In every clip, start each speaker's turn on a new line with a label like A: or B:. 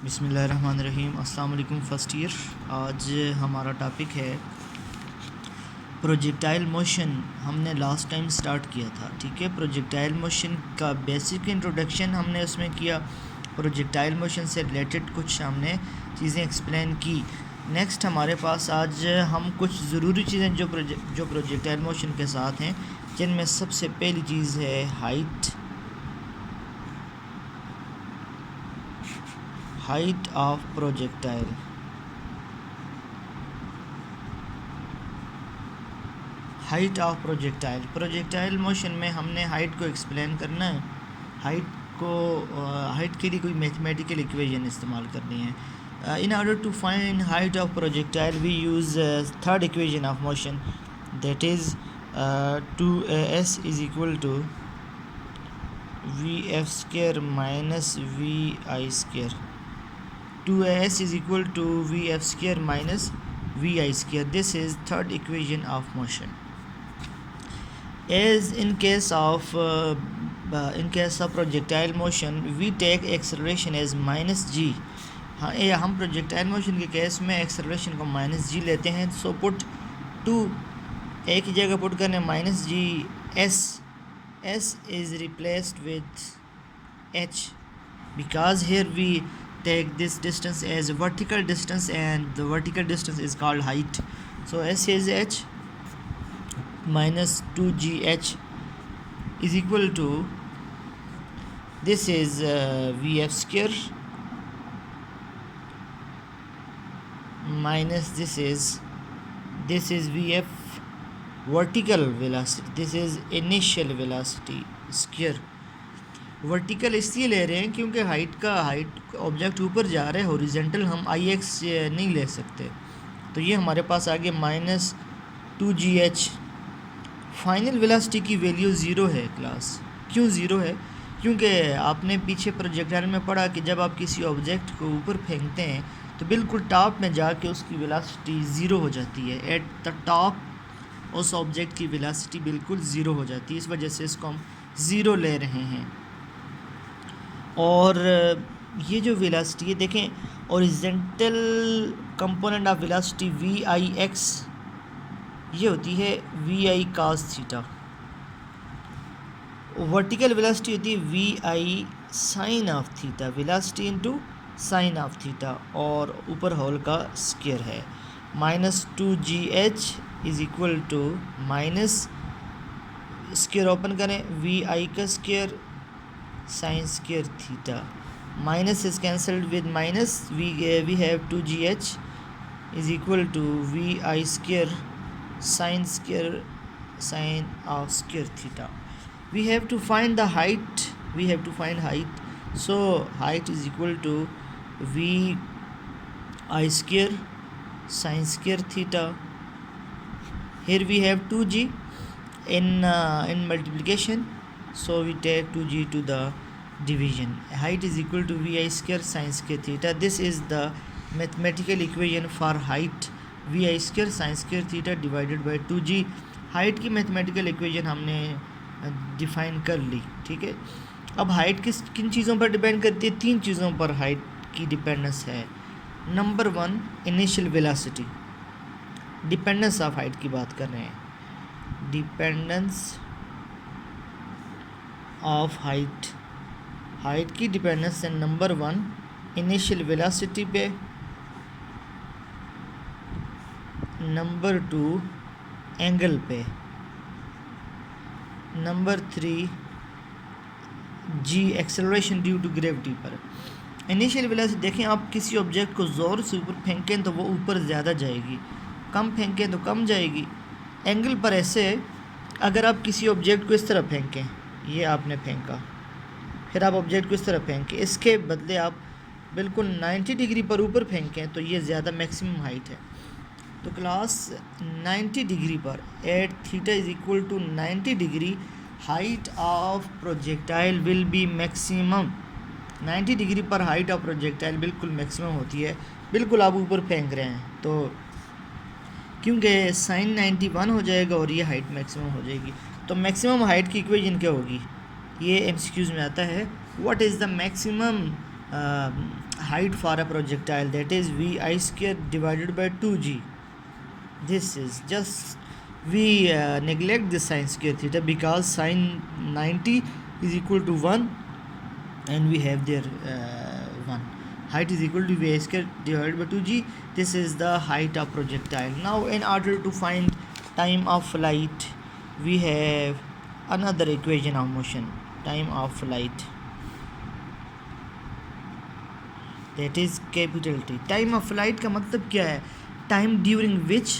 A: बिस्मिल्लाहिर्रहमानिर्रहीम। अस्सलाम वालेकुम फर्स्ट ईयर। आज हमारा टॉपिक है प्रोजेक्टाइल मोशन। हमने लास्ट टाइम स्टार्ट किया था, ठीक है। प्रोजेक्टाइल मोशन का बेसिक इंट्रोडक्शन हमने उसमें किया। प्रोजेक्टाइल मोशन से रिलेटेड कुछ हमने चीज़ें एक्सप्लेन की। नेक्स्ट हमारे पास आज हम कुछ ज़रूरी चीज़ें जो प्रोजेक्टाइल मोशन के साथ हैं, जिनमें सबसे पहली चीज़ है height of projectile. Height of projectile motion में हमने हाइट को एक्सप्लेन करना है। हाइट के लिए कोई मैथमेटिकल इक्वेशन इस्तेमाल करनी है। In order to find height of projectile we use third equation of motion, that is 2as is equal to vf square minus vi square. 2as is equal to vf square minus vi square. This is third equation of motion. As in case of projectile motion, we take acceleration as minus g. हाँ, हम projectile motion के case में acceleration को minus जी लेते हैं। So put 2 एक ही जगह put करने minus G s is replaced with h, because here we take this distance as a vertical distance and the vertical distance is called height. So s is h minus 2gh is equal to, this is vf square minus this is vf vertical velocity, this is initial velocity square. Vertical इसलिए ले रहे हैं क्योंकि height object ऊपर जा रहे हैं, horizontal हम ix नहीं ले सकते। तो ये हमारे पास आ गया माइनस 2gh। फाइनल वेलोसिटी की वैल्यू ज़ीरो है क्लास। क्यों ज़ीरो है? क्योंकि आपने पीछे प्रोजेक्टाइल में पढ़ा कि जब आप किसी ऑब्जेक्ट को ऊपर फेंकते हैं तो बिल्कुल टॉप में जाके उसकी वेलोसिटी ज़ीरो हो जाती है। एट द टॉप उस ऑब्जेक्ट की वेलोसिटी बिल्कुल ज़ीरो हो जाती है। इस वजह से इसको हम ज़ीरो ले रहे हैं। और ये जो वेलोसिटी है, देखें, horizontal component of velocity vix ये होती है vi cos theta. Vertical velocity होती है vi sine of theta, velocity into sine of theta, और ऊपर होल का स्क्वायर है। Minus 2gh is equal to minus square open करें वी आई का square sine square theta, minus is cancelled with minus, we have 2gh is equal to we I square sine of square theta. We have to find the height, so height is equal to we I square sine square theta. Here we have 2g in multiplication, so we take 2g to the division. Height is equal to vi square sin square theta. This is the mathematical equation for height, vi square sin square theta divided by 2g. Height की mathematical equation हमने define कर ली, ठीक है। अब height किन चीज़ों पर depend करती है? 3 चीज़ों पर हाइट की डिपेंडेंस है। Number 1, initial velocity. Dependence of height की बात कर रहे हैं, डिपेंडेंस ऑफ हाइट की डिपेंडेंस है नंबर 1 इनिशियल वेलोसिटी पे, नंबर 2 एंगल पे, number 3 G acceleration due to gravity पर। इनिशियल वेलोसिटी, देखें, आप किसी ऑब्जेक्ट को ज़ोर से ऊपर फेंकें तो वो ऊपर ज़्यादा जाएगी, कम फेंकें तो कम जाएगी। एंगल पर ऐसे, अगर आप किसी ऑब्जेक्ट को इस तरह फेंकें, ये आपने फेंका, फिर आप ऑब्जेक्ट को इस तरह फेंकें, इसके बदले आप बिल्कुल 90 डिग्री पर ऊपर फेंकें तो ये ज़्यादा मैक्सिमम हाइट है। तो क्लास 90 डिग्री पर, at theta is equal to 90 degree, height of projectile will be maximum. 90 degree पर हाइट ऑफ प्रोजेक्टाइल बिल्कुल मैक्सिमम होती है। बिल्कुल आप ऊपर फेंक रहे हैं तो क्योंकि साइन 91 हो जाएगा और ये हाइट मैक्सिमम हो जाएगी। तो मैक्सिमम हाइट की इक्वेशन क्या होगी? ये एमसीक्यूज़ में आता है, what is the maximum height for a projectile, that is vi square divided by 2g. This is just we neglect the sine square theta because sine 90 is equal to 1, and we have there 1. Height is equal to vi square divided by 2g. This is the height of projectile. Now in order to find time of flight, we have another equation of motion, time of flight, that is capital T. Time of flight का मतलब क्या है? Time during which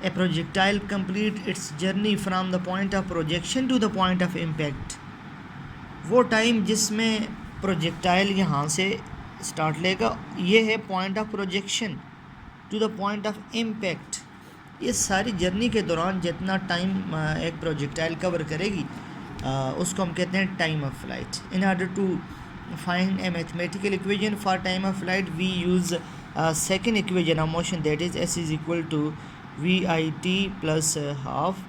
A: a projectile complete its journey from the point of projection to the point of impact. वो time जिसमें projectile यहाँ से start लेगा, ये है point of projection to the point of impact. ये सारी जर्नी के दौरान जितना टाइम एक प्रोजेक्टाइल कवर करेगी उसको हम कहते हैं time of flight. In order to find a mathematical equation for time of flight, we use a second equation of motion, that is s is equal to vit plus half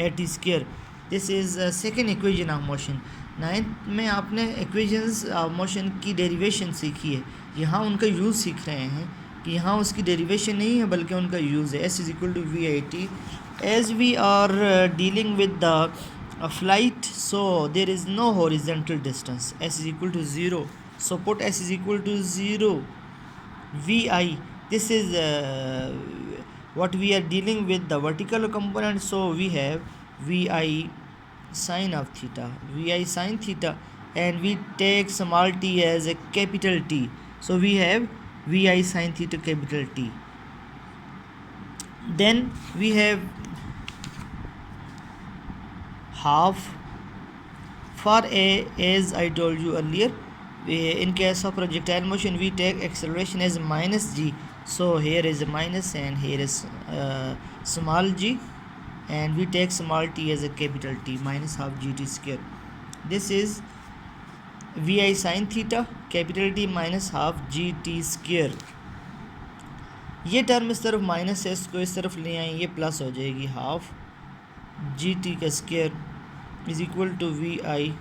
A: at square. This is second equation of motion. 9th में आपने equations of motion की derivation सीखी है, यहाँ उनका use सीख रहे हैं कि यहाँ उसकी derivation नहीं है बल्कि उनका यूज़ है. s is equal to vit. As we are dealing with the a flight, so there is no horizontal distance. S is equal to 0, so put s is equal to 0. Vi, this is what we are dealing with the vertical component, so we have vi sine of theta, vi sine theta, and we take small t as a capital T, so we have vi sine theta capital T. Then we have half for a, as I told you earlier, in case of projectile motion we take acceleration as minus g, so here is a minus and here is small g, and we take small t as a capital T, minus half gt square. This is vi sin theta capital T minus half gt square. ये term इस तरफ minus है, इसको इस तरफ ले आए, ये प्लस हो जाएगी, हाफ जी टी का square is equal to we I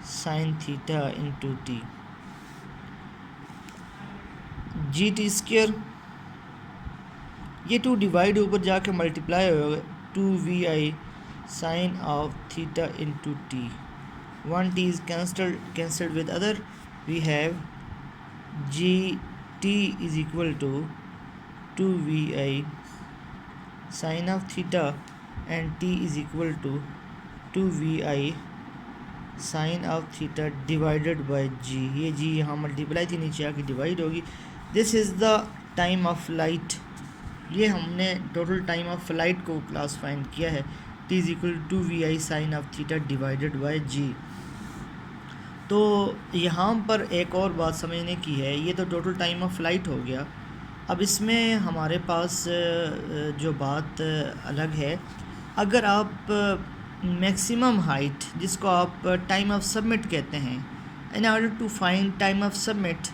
A: sine theta into T. G T square ये 2 डिवाइड ऊपर जाके मल्टीप्लाई होगा, 2vi sine of theta into T. 1 t is cancelled with other. We have gt is equal to 2vi sin of theta and t is equal to 2vi sin of theta divided by g. ये g यहाँ multiply थी, नीचे आके divide होगी. This is the time of flight. ये हमने total time of flight को class find किया है. t is equal to we I sine of theta divided by g. तो यहाँ पर एक और बात समझने की है, ये तो टोटल टाइम ऑफ फ्लाइट हो गया. अब इसमें हमारे पास जो बात अलग है, अगर आप मैक्सिमम हाइट जिसको आप टाइम ऑफ सबमिट कहते हैं, in order to find time of submit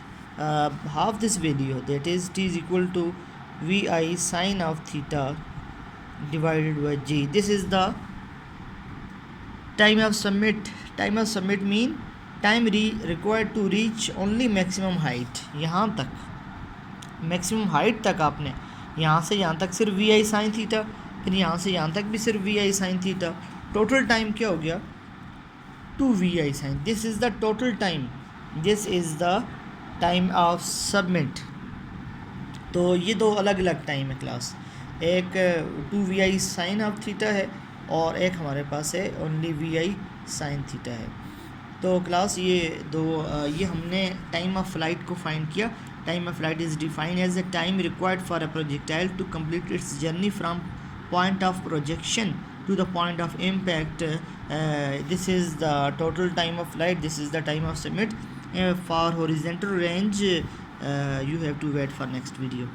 A: half this video, that is t is equal to we I sine of theta divided by g. This is the time of submit. Time of submit mean time required to reach only maximum height. यहाँ तक maximum height तक आपने यहाँ से यहाँ तक सिर्फ V आई sine theta, फिर यहाँ से यहाँ तक भी सिर्फ वी आई साइन थीटा. टोटल टाइम क्या हो गया? 2vi sine. This is the total time. This is the time of submit. तो ये दो अलग अलग टाइम है क्लास. एक 2vi साइन ऑफ थीटा है और एक हमारे पास है ओनली vi साइन थीटा है. तो क्लास ये दो ये हमने टाइम ऑफ फ्लाइट को फाइंड किया. Time of flight is defined as the time required for a projectile to complete its journey from point of projection to the point of impact. This is the total time of flight. This is the time of submit. For horizontal range you have to wait for next video.